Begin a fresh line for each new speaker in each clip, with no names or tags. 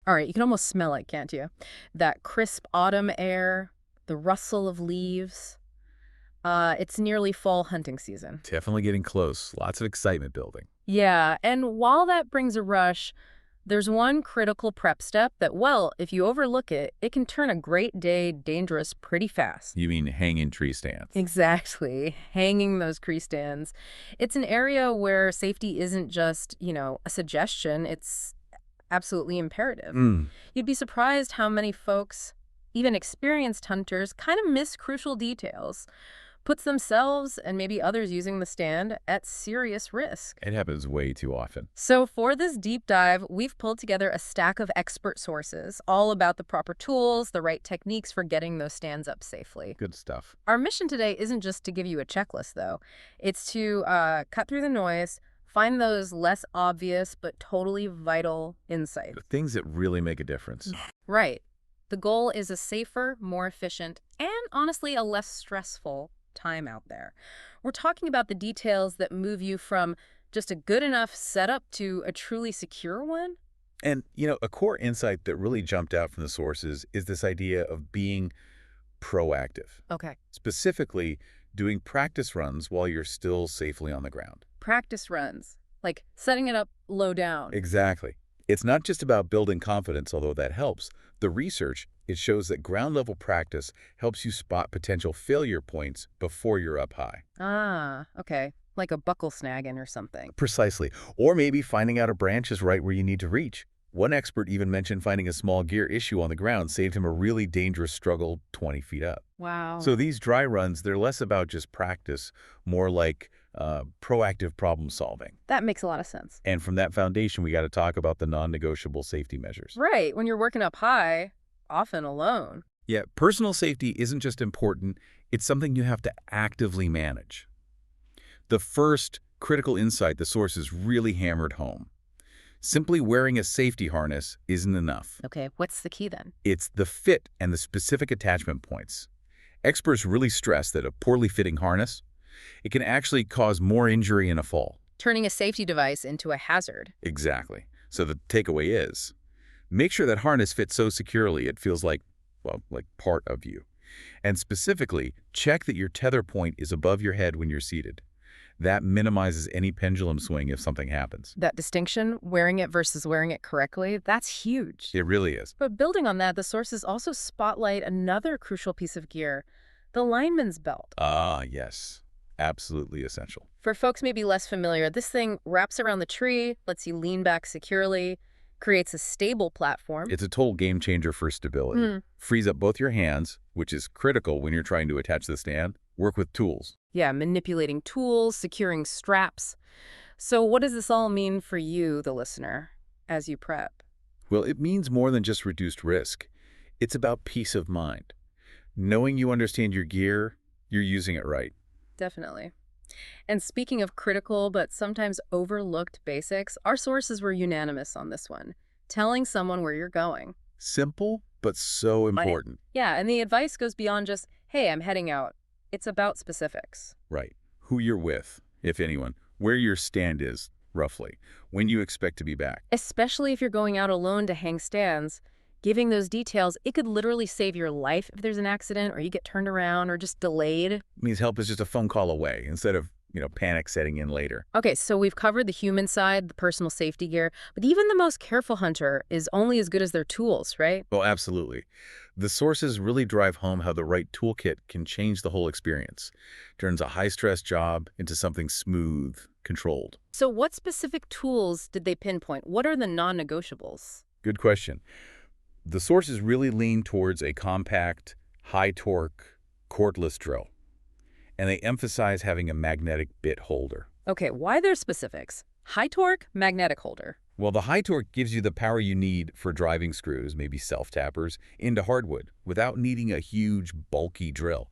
All right, you can almost smell it, can't you? That crisp autumn air, the rustle of leaves. It's nearly fall hunting season.
Definitely getting close. Lots of excitement building.
Yeah, and while that brings a rush, there's one critical prep step that, well, if you overlook it, it can turn a great day dangerous pretty fast.
You mean hanging tree stands?
Exactly. Hanging those tree stands. It's an area where safety isn't just, a suggestion, it's absolutely imperative.
Mm.
You'd be surprised how many folks, even experienced hunters, kind of miss crucial details, puts themselves and maybe others using the stand at serious risk.
It happens way too often.
So for this deep dive, we've pulled together a stack of expert sources, all about the proper tools, the right techniques for getting those stands up safely.
Good stuff.
Our mission today isn't just to give you a checklist, though. It's to cut through the noise, find those less obvious but totally vital insights.
The things that really make a difference.
Right. The goal is a safer, more efficient, and honestly, a less stressful time out there. We're talking about the details that move you from just a good enough setup to a truly secure one.
And, a core insight that really jumped out from the sources is this idea of being proactive.
Okay.
Specifically, doing practice runs while you're still safely on the ground.
Practice runs, like setting it up low down.
Exactly. It's not just about building confidence, although that helps. The research, it shows that ground-level practice helps you spot potential failure points before you're up high.
Ah, okay. Like a buckle snagging or something.
Precisely. Or maybe finding out a branch is right where you need to reach. One expert even mentioned finding a small gear issue on the ground saved him a really dangerous struggle 20 feet up.
Wow.
So these dry runs, they're less about just practice, more like proactive problem solving.
That makes a lot of sense.
And from that foundation, we got to talk about the non-negotiable safety measures.
Right. When you're working up high, often alone.
Yeah, personal safety isn't just important, it's something you have to actively manage. The first critical insight the sources really hammered home. Simply wearing a safety harness isn't enough.
Okay, what's the key then?
It's the fit and the specific attachment points. Experts really stress that a poorly fitting harness, it can actually cause more injury in a fall.
Turning a safety device into a hazard.
Exactly. So the takeaway is, make sure that harness fits so securely it feels like part of you. And specifically, check that your tether point is above your head when you're seated. That minimizes any pendulum swing if something happens.
That distinction, wearing it versus wearing it correctly, that's huge.
It really is.
But building on that, the sources also spotlight another crucial piece of gear, the lineman's belt.
Ah, yes. Absolutely essential.
For folks maybe less familiar, this thing wraps around the tree, lets you lean back securely, creates a stable platform.
It's a total game changer for stability. Frees up both your hands, which is critical when you're trying to attach the stand. Work with tools.
Yeah, manipulating tools, securing straps. So what does this all mean for you, the listener, as you prep?
Well, it means more than just reduced risk. It's about peace of mind. Knowing you understand your gear, you're using it right.
Definitely. And speaking of critical but sometimes overlooked basics, our sources were unanimous on this one, telling someone where you're going.
Simple, but so important.
Yeah, and the advice goes beyond just, hey, I'm heading out. It's about specifics.
Right. Who you're with, if anyone, where your stand is, roughly, when you expect to be back.
Especially if you're going out alone to hang stands, giving those details, it could literally save your life if there's an accident or you get turned around or just delayed.
It means help is just a phone call away instead of, panic setting in later.
Okay, so we've covered the human side, the personal safety gear, but even the most careful hunter is only as good as their tools, right?
Oh, absolutely. The sources really drive home how the right toolkit can change the whole experience. Turns a high-stress job into something smooth, controlled.
So what specific tools did they pinpoint? What are the non-negotiables?
Good question. The sources really lean towards a compact, high-torque, cordless drill. And they emphasize having a magnetic bit holder.
Okay, why their specifics? High torque, magnetic holder.
Well, the high torque gives you the power you need for driving screws, maybe self-tappers, into hardwood without needing a huge, bulky drill.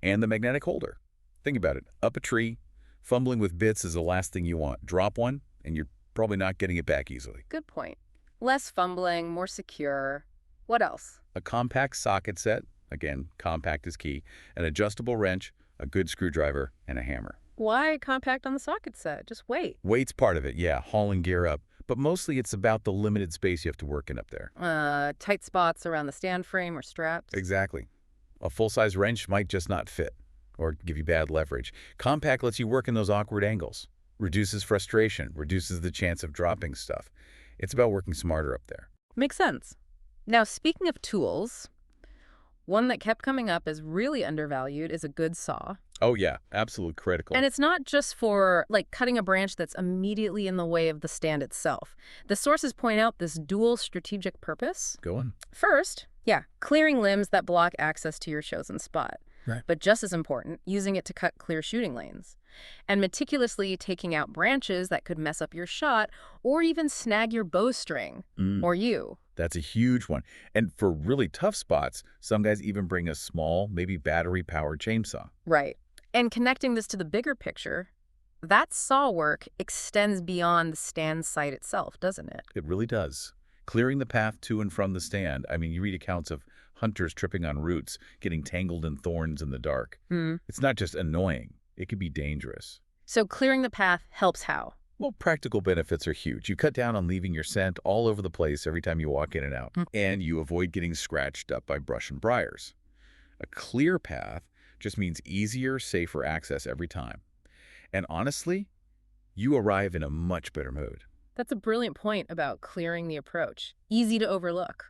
And the magnetic holder. Think about it. Up a tree, fumbling with bits is the last thing you want. Drop one, and you're probably not getting it back easily.
Good point. Less fumbling, more secure. What else?
A compact socket set. Again, compact is key. An adjustable wrench, a good screwdriver, and a hammer.
Why compact on the socket set? Just weight.
Weight's part of it, yeah, hauling gear up. but mostly it's about the limited space you have to work in up there.
Tight spots around the stand frame or straps.
Exactly. A full-size wrench might just not fit or give you bad leverage. Compact lets you work in those awkward angles, reduces frustration, reduces the chance of dropping stuff. It's about working smarter up there.
Makes sense. Now, speaking of tools, one that kept coming up as really undervalued is a good saw.
Oh yeah, absolutely critical.
And it's not just for, like, cutting a branch that's immediately in the way of the stand itself. The sources point out this dual strategic purpose.
Go on.
First, yeah, clearing limbs that block access to your chosen spot.
Right.
But just as important, using it to cut clear shooting lanes. And meticulously taking out branches that could mess up your shot or even snag your bowstring or you.
That's a huge one. And for really tough spots, some guys even bring a small, maybe battery-powered chainsaw.
Right. And connecting this to the bigger picture, that saw work extends beyond the stand site itself, doesn't it?
It really does. Clearing the path to and from the stand. I mean, you read accounts of hunters tripping on roots, getting tangled in thorns in the dark. It's not just annoying. It could be dangerous.
So clearing the path helps how?
Well, practical benefits are huge. You cut down on leaving your scent all over the place every time you walk in and out, and you avoid getting scratched up by brush and briars. A clear path just means easier, safer access every time. And honestly, you arrive in a much better mood.
That's a brilliant point about clearing the approach. Easy to overlook.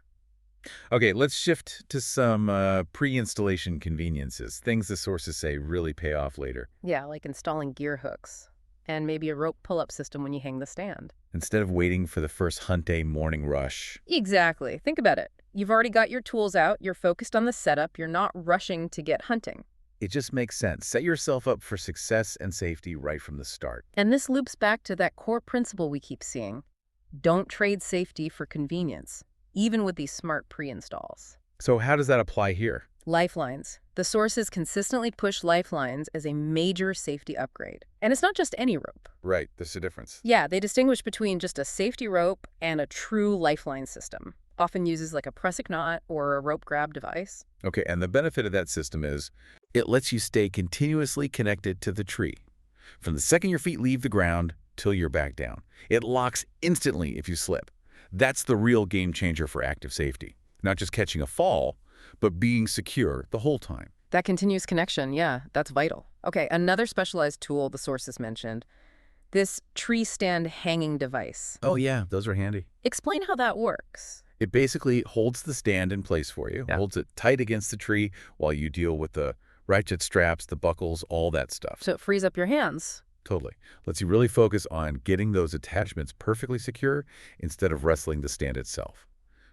Okay, let's shift to some pre-installation conveniences, things the sources say really pay off later.
Yeah, like installing gear hooks. And maybe a rope pull-up system when you hang the stand.
Instead of waiting for the first hunt day morning rush.
Exactly. Think about it. You've already got your tools out, you're focused on the setup, you're not rushing to get hunting.
It just makes sense. Set yourself up for success and safety right from the start.
And this loops back to that core principle we keep seeing. Don't trade safety for convenience, even with these smart pre-installs.
So how does that apply here?
Lifelines. The sources consistently push lifelines as a major safety upgrade. And it's not just any rope.
Right, there's a difference.
Yeah, they distinguish between just a safety rope and a true lifeline system. Often uses like a prusik knot or a rope grab device.
Okay, and the benefit of that system is it lets you stay continuously connected to the tree. From the second your feet leave the ground till you're back down. It locks instantly if you slip. That's the real game changer for active safety. Not just catching a fall, but being secure the whole time.
That continuous connection, yeah, that's vital. Okay, another specialized tool the sources mentioned, this tree stand hanging device.
Oh yeah, those are handy.
Explain how that works.
It basically holds the stand in place for you, holds it tight against the tree while you deal with the ratchet straps, the buckles, all that stuff.
So it frees up your hands.
Totally. Lets you really focus on getting those attachments perfectly secure instead of wrestling the stand itself.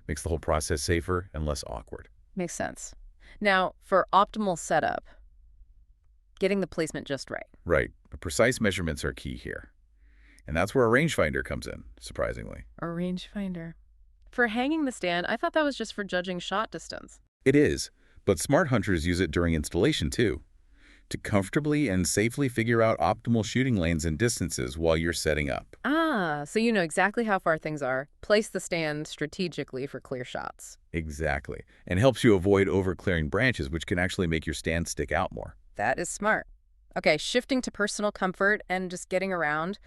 Makes the whole process safer and less awkward.
Makes sense. Now, for optimal setup, getting the placement just right.
Right. The precise measurements are key here. And that's where a rangefinder comes in, surprisingly.
A rangefinder. For hanging the stand, I thought that was just for judging shot distance.
It is, but smart hunters use it during installation too, to comfortably and safely figure out optimal shooting lanes and distances while you're setting up.
Ah, so you know exactly how far things are. Place the stand strategically for clear shots.
Exactly. And helps you avoid over-clearing branches, which can actually make your stand stick out more.
That is smart. Okay, shifting to personal comfort and just getting around.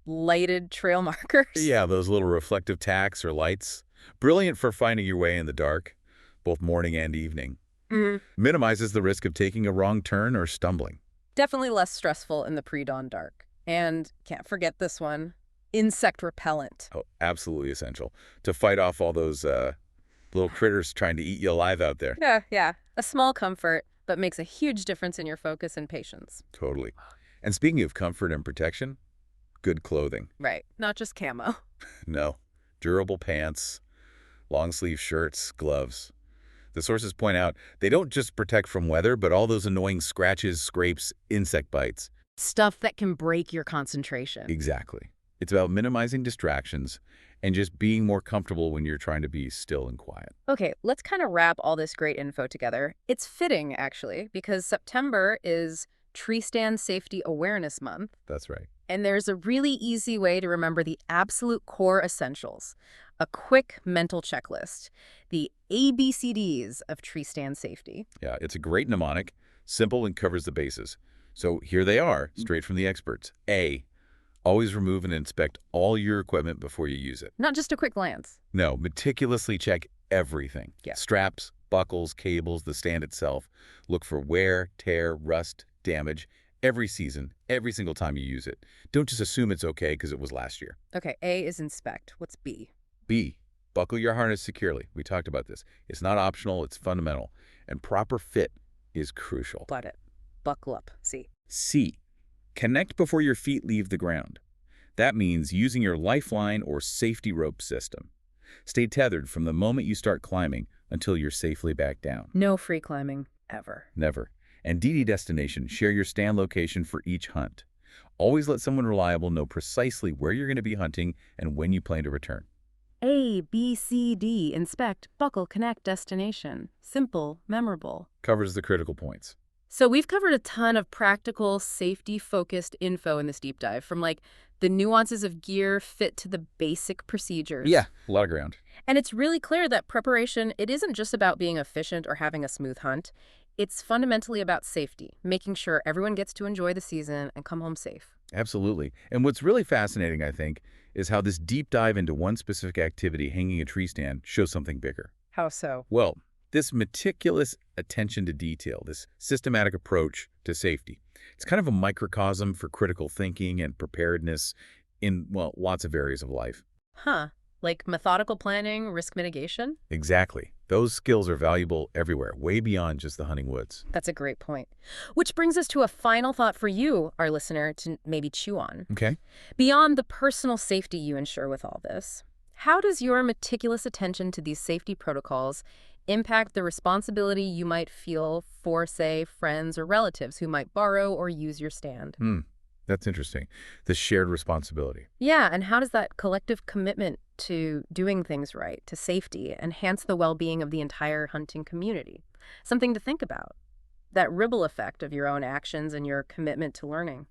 Lighted trail markers.
Yeah, those little reflective tacks or lights. Brilliant for finding your way in the dark, both morning and evening. Minimizes the risk of taking a wrong turn or stumbling.
Definitely less stressful in the pre-dawn dark. And can't forget this one, insect repellent.
Oh, absolutely essential to fight off all those little critters trying to eat you alive out there.
Yeah. A small comfort, but makes a huge difference in your focus and patience.
Totally. And speaking of comfort and protection, good clothing.
Right, not just camo.
No, durable pants, long-sleeve shirts, gloves. The sources point out they don't just protect from weather, but all those annoying scratches, scrapes, insect bites.
Stuff that can break your concentration.
Exactly. It's about minimizing distractions and just being more comfortable when you're trying to be still and quiet.
Okay, let's kind of wrap all this great info together. It's fitting, actually, because September is Tree Stand Safety Awareness Month.
That's right.
And there's a really easy way to remember the absolute core essentials. A quick mental checklist. The ABCDs of tree stand safety.
Yeah, it's a great mnemonic, simple and covers the bases. So here they are, straight from the experts. A, Always remove and inspect all your equipment before you use it.
Not just a quick glance.
No, meticulously check everything.
Yeah.
Straps, buckles, cables, the stand itself. Look for wear, tear, rust, damage every season, every single time you use it. Don't just assume it's okay because it was last year.
Okay, A is inspect. What's B?
B, buckle your harness securely. We talked about this. It's not optional, it's fundamental. And proper fit is crucial.
Got it. Buckle up. C.
C, connect before your feet leave the ground. That means using your lifeline or safety rope system. Stay tethered from the moment you start climbing until you're safely back down.
No free climbing, ever.
Never. And DD destination, share your stand location for each hunt. Always let someone reliable know precisely where you're going to be hunting and when you plan to return.
A, B, C, D, inspect, buckle, connect, destination. Simple, memorable.
Covers the critical points.
So we've covered a ton of practical, safety-focused info in this deep dive, from like the nuances of gear fit to the basic procedures.
Yeah, a lot of ground.
And it's really clear that preparation, it isn't just about being efficient or having a smooth hunt. It's fundamentally about safety, making sure everyone gets to enjoy the season and come home safe.
Absolutely. And what's really fascinating, I think, is how this deep dive into one specific activity, hanging a tree stand, shows something bigger.
How so?
Well, this meticulous attention to detail, this systematic approach to safety, it's kind of a microcosm for critical thinking and preparedness in, well, lots of areas of life.
Huh. Like methodical planning, risk mitigation?
Exactly. Those skills are valuable everywhere, way beyond just the hunting woods.
That's a great point. Which brings us to a final thought for you, our listener, to maybe chew on.
Okay.
Beyond the personal safety you ensure with all this, how does your meticulous attention to these safety protocols impact the responsibility you might feel for, say, friends or relatives who might borrow or use your stand?
That's interesting. The shared responsibility.
Yeah, and how does that collective commitment to doing things right, to safety, enhance the well-being of the entire hunting community? Something to think about. That ripple effect of your own actions and your commitment to learning.